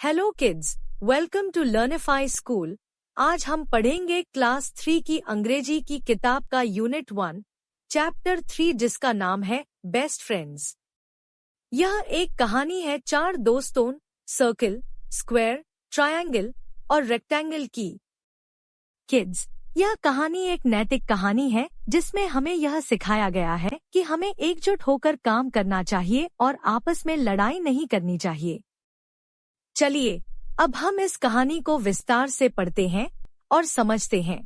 Hello kids, welcome to Learnify school. आज हम पढ़ेंगे क्लास 3 की अंग्रेजी की किताब का यूनिट 1 चैप्टर 3 जिसका नाम है बेस्ट फ्रेंड्स। यह एक कहानी है 4 दोस्तों सर्किल, स्क्वायर, ट्रायंगल और रेक्टेंगल की। किड्स, यह कहानी एक नैतिक कहानी है जिसमें हमें यह सिखाया गया है कि हमें एकजुट होकर काम करना चाहिए और आपस में लड़ाई नहीं करनी चाहिए। चलिए अब हम इस कहानी को विस्तार से पढ़ते हैं और समझते हैं।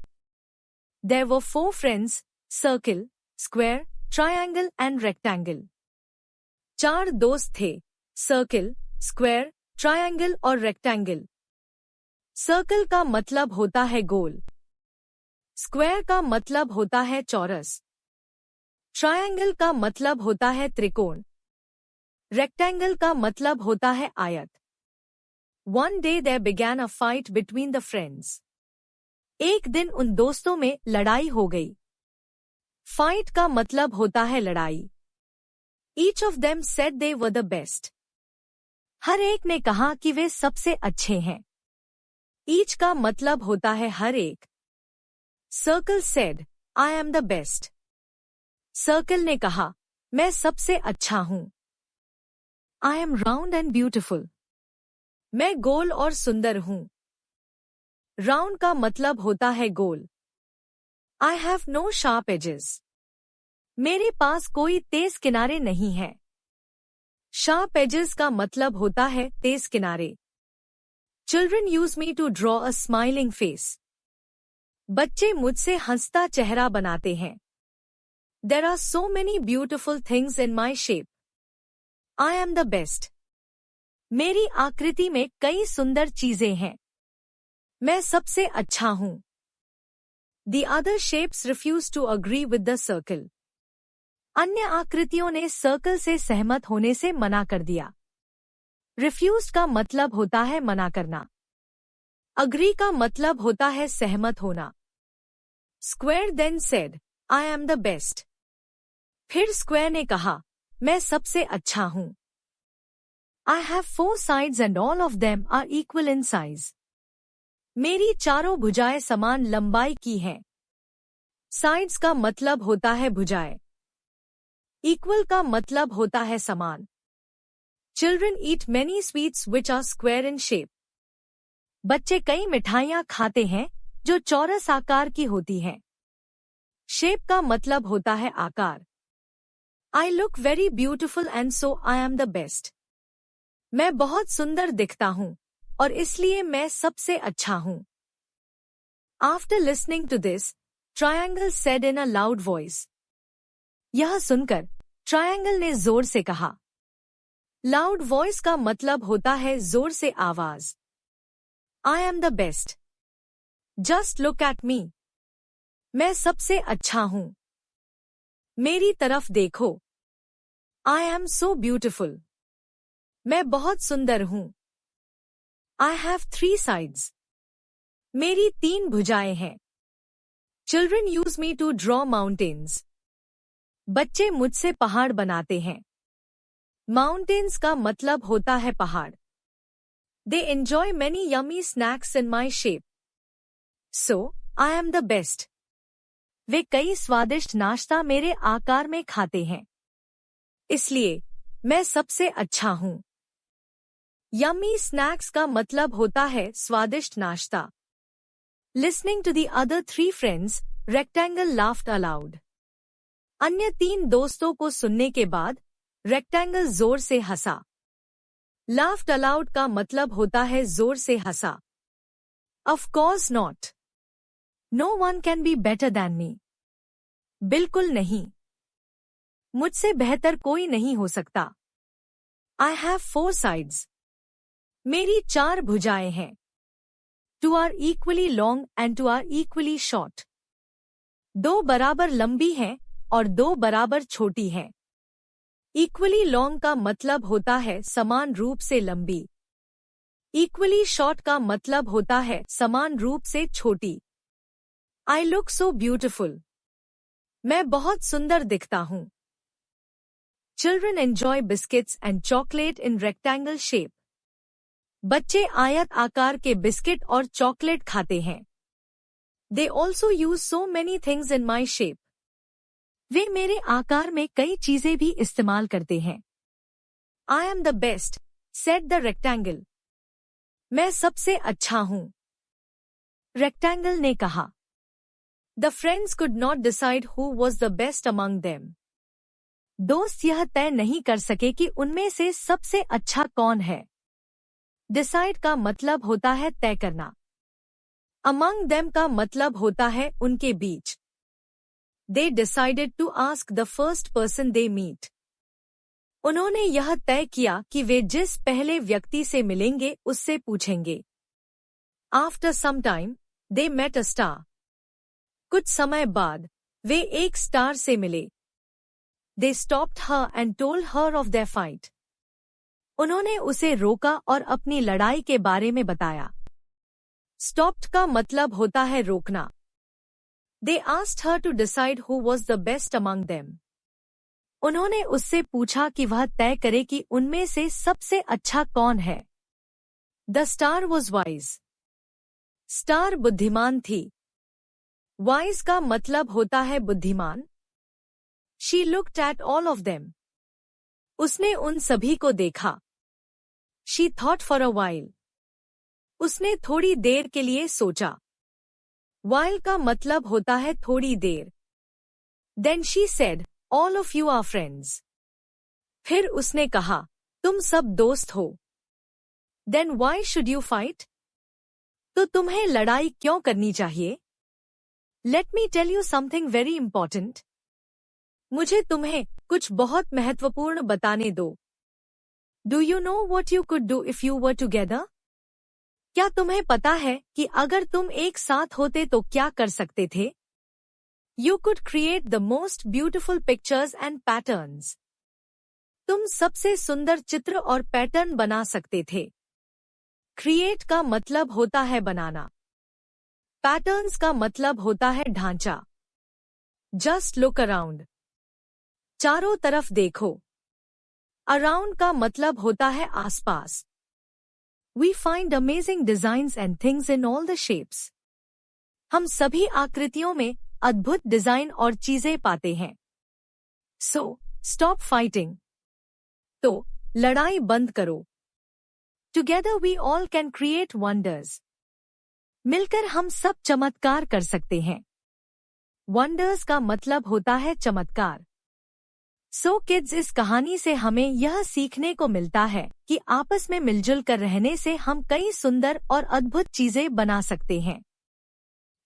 There were 4 friends, circle, square, triangle and rectangle. 4 दोस्त थे, सर्किल, स्क्वायर, ट्रायंगल और रेक्टेंगल। सर्कल का मतलब होता है गोल, स्क्वायर का मतलब होता है चौरस, ट्रायंगल का मतलब होता है त्रिकोण, रेक्टेंगल का मतलब होता है आयत। One day there began a fight between the friends. एक दिन उन दोस्तों में लड़ाई हो गई। Fight का मतलब होता है लड़ाई। Each of them said they were the best. हर एक ने कहा कि वे सबसे अच्छे हैं। Each का मतलब होता है हर एक। Circle said, I am the best. Circle ने कहा, मैं सबसे अच्छा हूँ। I am round and beautiful. मैं गोल और सुंदर हूँ। राउंड का मतलब होता है गोल। I have no sharp edges. मेरे पास कोई तेज किनारे नहीं है। Sharp edges का मतलब होता है तेज किनारे। Children use me to draw a smiling face. बच्चे मुझसे हंसता चेहरा बनाते हैं। There are so many beautiful things in my shape. I am the best. मेरी आकृति में कई सुंदर चीजें हैं। मैं सबसे अच्छा हूँ। The other shapes refuse to agree with the circle. अन्य आकृतियों ने सर्कल से सहमत होने से मना कर दिया। Refused का मतलब होता है मना करना। Agree का मतलब होता है सहमत होना। Square then said, I am the best. फिर स्क्वायर ने कहा, मैं सबसे अच्छा हूँ। I have 4 sides and all of them are equal in size. मेरी चारों भुजाएं समान लंबाई की हैं। Sides का मतलब होता है भुजाएं। Equal का मतलब होता है समान। Children eat many sweets which are square in shape. बच्चे कई मिठाइयाँ खाते हैं जो चौरस आकार की होती हैं। Shape का मतलब होता है आकार। I look very beautiful and so I am the best. मैं बहुत सुंदर दिखता हूँ और इसलिए मैं सबसे अच्छा हूँ। After listening to this, Triangle said in a loud voice. यह सुनकर ट्रायंगल ने जोर से कहा। Loud voice का मतलब होता है जोर से आवाज। I am the best. Just look at me. मैं सबसे अच्छा हूँ। मेरी तरफ देखो। I am so beautiful. मैं बहुत सुंदर हूँ। I have 3 sides. मेरी 3 भुजाएं हैं। Children use me to draw mountains. बच्चे मुझसे पहाड़ बनाते हैं। Mountains का मतलब होता है पहाड़। They enjoy many yummy snacks in my shape. So, I am the best. वे कई स्वादिष्ट नाश्ता मेरे आकार में खाते हैं। इसलिए, मैं सबसे अच्छा हूँ। Yummy snacks का मतलब होता है स्वादिष्ट नाश्ता। Listening to the other 3 friends, Rectangle laughed aloud. अन्य 3 दोस्तों को सुनने के बाद, Rectangle जोर से हंसा। Laughed aloud का मतलब होता है जोर से हंसा। Of course not. No one can be better than me. बिल्कुल नहीं। मुझसे बेहतर कोई नहीं हो सकता। I have 4 sides. मेरी 4 भुजाएं हैं। 2 are equally long and 2 are equally short. 2 बराबर लंबी हैं और 2 बराबर छोटी हैं। Equally long का मतलब होता है समान रूप से लंबी। Equally short का मतलब होता है समान रूप से छोटी। I look so beautiful. मैं बहुत सुंदर दिखता हूँ। Children enjoy biscuits and chocolate in rectangle shape. बच्चे आयत आकार के बिस्किट और चॉकलेट खाते हैं। They also use so many things in my shape. वे मेरे आकार में कई चीजें भी इस्तेमाल करते हैं। I am the best, said the rectangle. मैं सबसे अच्छा हूँ, रेक्टेंगल ने कहा। The friends could not decide who was the best among them. दोस्त यह तय नहीं कर सके कि उनमें से सबसे अच्छा कौन है। Decide का मतलब होता है तय करना। Among them का मतलब होता है उनके बीच। They decided to ask the first person they meet. उन्होंने यह तय किया कि वे जिस पहले व्यक्ति से मिलेंगे उससे पूछेंगे। After some time, they met a star. कुछ समय बाद वे एक स्टार से मिले। They stopped her and told her of their fight. उन्होंने उसे रोका और अपनी लड़ाई के बारे में बताया। Stopped का मतलब होता है रोकना। They asked her to decide who was the best among them. उन्होंने उससे पूछा कि वह तय करे कि उनमें से सबसे अच्छा कौन है। The star was wise. Star बुद्धिमान थी। Wise का मतलब होता है बुद्धिमान। She looked at all of them. उसने उन सभी को देखा। She thought for a while. उसने थोड़ी देर के लिए सोचा। While का मतलब होता है थोड़ी देर। Then she said, all of you are friends. फिर उसने कहा, तुम सब दोस्त हो। Then why should you fight? तो तुम्हें लड़ाई क्यों करनी चाहिए? Let me tell you something very important. मुझे तुम्हें कुछ बहुत महत्वपूर्ण बताने दो। Do you know what you could do if you were together? क्या तुम्हें पता है कि अगर तुम एक साथ होते तो क्या कर सकते थे? You could create the most beautiful pictures and patterns. तुम सबसे सुंदर चित्र और पैटर्न बना सकते थे। Create का मतलब होता है बनाना। Patterns का मतलब होता है ढांचा। Just look around. चारों तरफ देखो। Around का मतलब होता है आसपास। We find amazing designs and things in all the shapes. हम सभी आकृतियों में अद्भुत डिजाइन और चीजें पाते हैं। So, stop fighting. तो, लड़ाई बंद करो। Together we all can create wonders. मिलकर हम सब चमत्कार कर सकते हैं। Wonders का मतलब होता है चमत्कार। So kids, इस कहानी से हमें यह सीखने को मिलता है कि आपस में मिलजुल कर रहने से हम कई सुंदर और अद्भुत चीजें बना सकते हैं।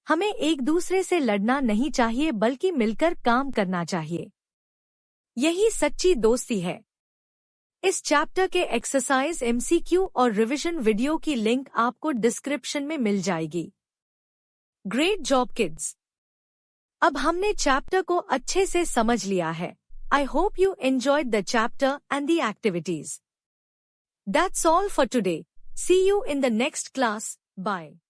हमें एक दूसरे से लड़ना नहीं चाहिए बल्कि मिलकर काम करना चाहिए। यही सच्ची दोस्ती है। इस चैप्टर के एक्सरसाइज MCQ और रिवीजन वीडियो की लिंक आपको डिस्क्रिप्शन में मिल जाएगी। Great job kids! अब हमने चैप्टर को अच्छे से समझ लिया है। I hope you enjoyed the chapter and the activities. That's all for today. See you in the next class. Bye.